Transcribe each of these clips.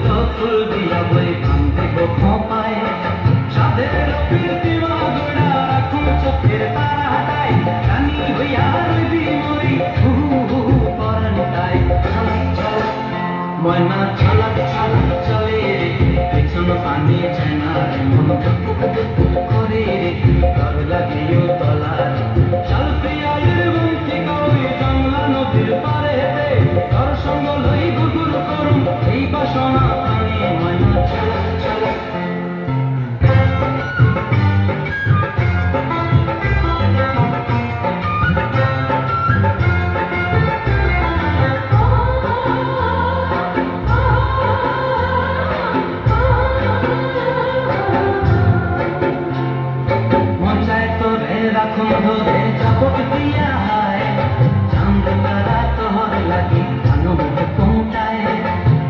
তো ফুল দিয়া বই ভাঙতে খোপায় সাদের প্রীতি মগুড়া রাখুন চোখের তারা হাটাই রানী হইয়া রইবি মরি হু হু পরানটাই চল ময়না ছলক ছলক চলে পেছন পানি চায় না মন করে ডর লাগিও তলার শাল প্রিয়ালের মুক্তি কই বাংলা নদীর পারে তোর সঙ্গ লই গুগুর করুম এই বাসনা প্রাণী ময়না ছলক ছলক রাখুন ধরে চাপক দিয়া চাঁদ তারা তোহর লাগি কানো মুখে কোনটায়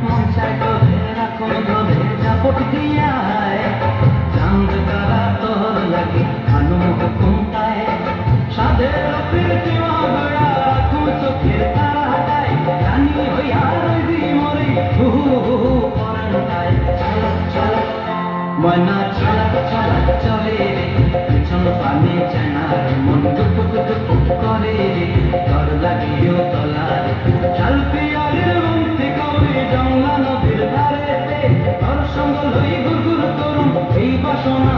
মন চায় ধরে রাখুন ধরে চাপক দিয়া চাঁদ তারা তোহর লাগি কানো মুখে কোনটায় সাদের প্রীতি মগুড়া রাখুন চোখের তারা হাটাই রানী হইয়া রইবি মরি হু হু পরানটায় ছলক ছলক ময়না ছলক ছলক চলে পেছন পানি চায় না মন টুক করে ডর লাগিও তলার শাল পিয়ালের মুক্তি কই জংলা নদীর ধারে তোর সঙ্গ লই গুরগুর করুম এই বাসনা